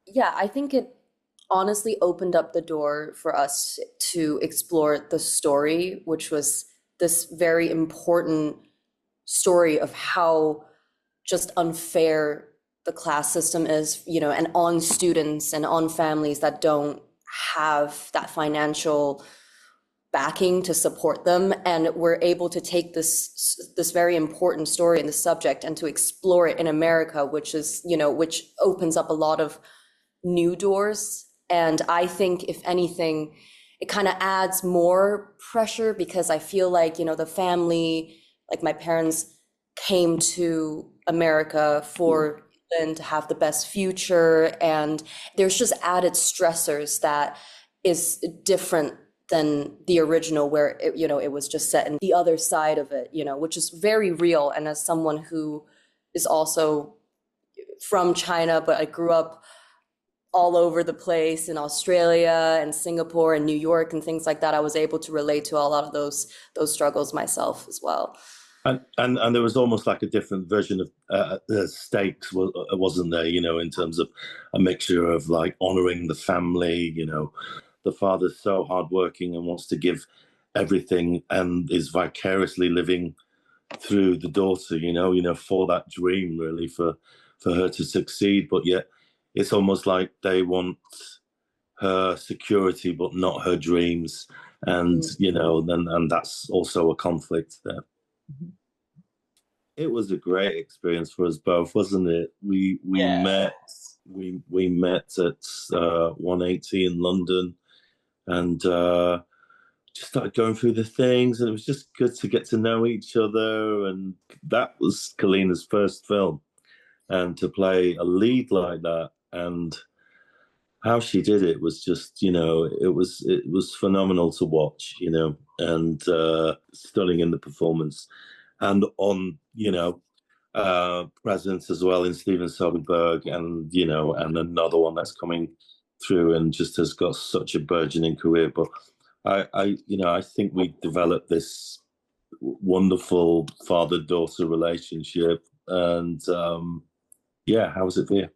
Yeah, I think it honestly opened up the door for us to explore the story, which was this very important story of how just unfair the class system is, and on students and on families that don't have that financial backing to support them. And we're able to take this very important story and the subject and to explore it in America, which opens up a lot of new doors. And I think if anything, it kind of adds more pressure because I feel like, the family, like my parents came to America for England to have the best future. And there's just added stressors that is different than the original where it was just set in the other side of it, which is very real. And as someone who is also from China, but I grew up all over the place in Australia and Singapore and New York and things like that, I was able to relate to a lot of those struggles myself as well. And there was almost like a different version of the stakes, wasn't there? In terms of a mixture of like honoring the family. The father's so hardworking and wants to give everything, and is vicariously living through the daughter. For that dream, really, for her to succeed. But yet, it's almost like they want her security, but not her dreams, and and that's also a conflict there. It was a great experience for us both, wasn't it? We met at 180 in London, and just started going through the things, and it was just good to get to know each other. And that was Kalina's first film, and to play a lead like that, and how she did it was just, it was phenomenal to watch, and stunning in the performance. And on, presence as well in Steven Soderbergh, and and another one that's coming through and just has got such a burgeoning career. But I think we developed this wonderful father-daughter relationship. And how was it for you?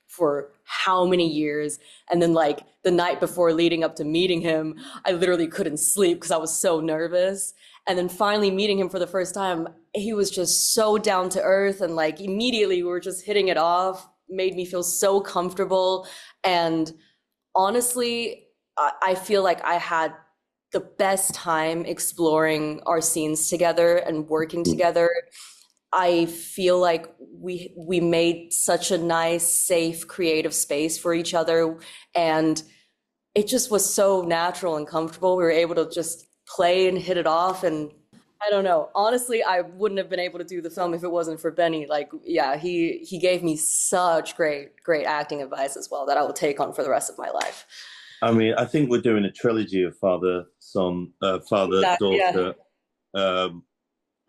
For how many years. And then like the night before leading up to meeting him, I literally couldn't sleep because I was so nervous. And then finally meeting him for the first time, he was just so down to earth, and like immediately we were just hitting it off, made me feel so comfortable. And honestly, I feel like I had the best time exploring our scenes together and working together. I feel like we made such a nice, safe, creative space for each other, and it just was so natural and comfortable. We were able to just play and hit it off, and I don't know. Honestly, I wouldn't have been able to do the film if it wasn't for Benny. Like, yeah, he gave me such great acting advice as well that I will take on for the rest of my life. I mean, I think we're doing a trilogy of Exactly, yeah. father-daughter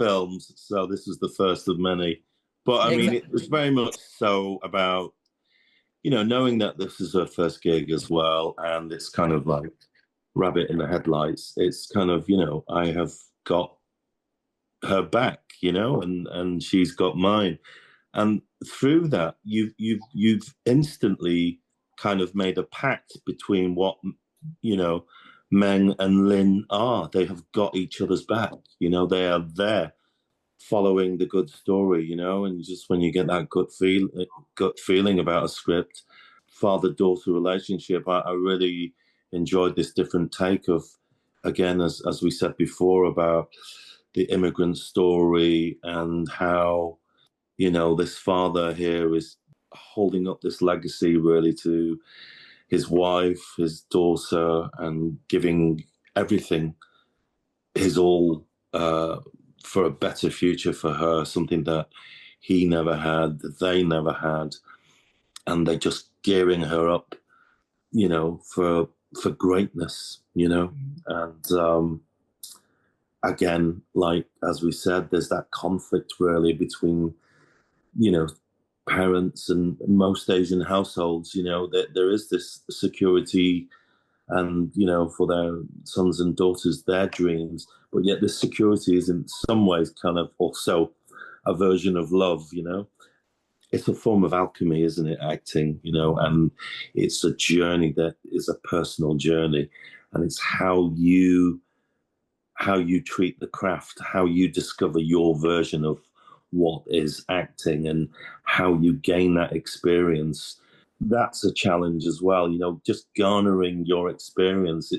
films, so this is the first of many. But I mean, it was very much so about, knowing that this is her first gig as well, and it's kind of like rabbit in the headlights. It's kind of, I have got her back, and she's got mine. And through that, you've instantly kind of made a pact between what, Meng and Lin are. They have got each other's back. They are there following the good story, and just when you get that gut feeling about a script, father-daughter relationship, I really enjoyed this different take of, again, as we said before, about the immigrant story and how, this father here is holding up this legacy really to his wife, his daughter, and giving everything, his all, for a better future for her, something that he never had, that they never had. And they're just gearing her up, for greatness, And again, like, as we said, there's that conflict really between, parents, and most Asian households, there is this security and, for their sons and daughters, their dreams. But yet this security is in some ways kind of also a version of love, it's a form of alchemy, isn't it? Acting, you know, and it's a journey that is a personal journey, and it's how you treat the craft, how you discover your version of what is acting, and how you gain that experience. That's a challenge as well, you know, just garnering your experience.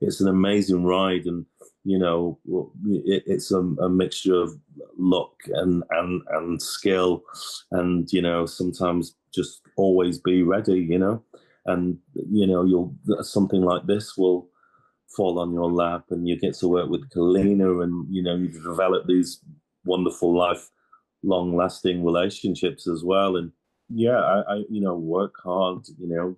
It's an amazing ride, and you know, it's a mixture of luck and skill, and you know, sometimes just always be ready, you know, and you know, something like this will fall on your lap, and you get to work with Kalina, and you know, you develop these wonderful long-lasting relationships as well. And yeah, I you know, work hard, you know,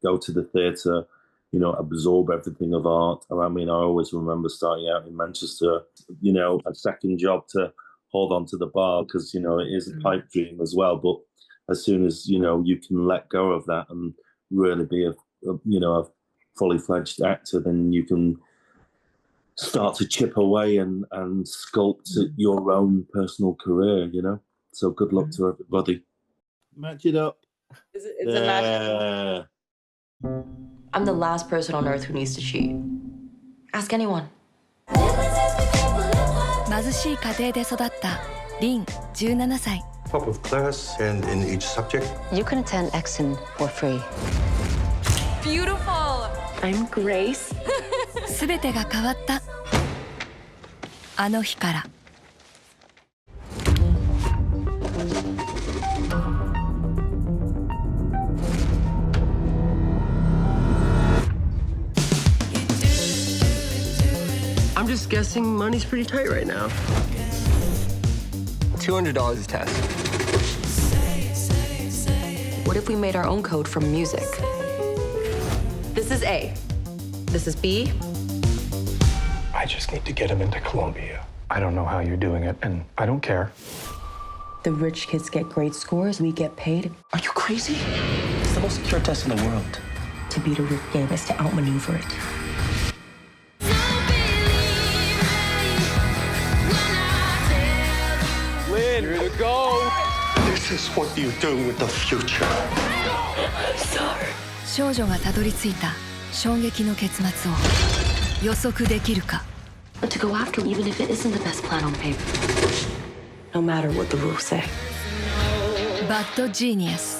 go to the theatre, you know, absorb everything of art. I mean, I always remember starting out in Manchester, you know, a second job to hold on to the bar, because, you know, it is a pipe dream as well. But as soon as, you know, you can let go of that and really be a fully fledged actor, then you can start to chip away and sculpt your own personal career, you know. So good luck to everybody. Match it up. It's a match. I'm the last person on earth who needs to cheat. Ask anyone. 貧しい家庭で育ったリン17歳 Top of class and in each subject. You can attend Exon for free. Beautiful. I'm Grace. すべてが変わったあの日からI'm just guessing money's pretty tight right now. $200 a test. What if we made our own code from music? This is A. This is B. I just need to get him into Columbia. I don't know how you're doing it, and I don't care. The rich kids get great scores, we get paid. Are you crazy? It's the most secure test in the world. To beat a rigged game is to outmaneuver it. Lynn, here to go. This is what you do with the future. Sorry. 少女がたどり着いた衝撃の結末を予測できるか To go after even if it isn't the best plan on paper. No matter what the rules say. バッド・ジーニアス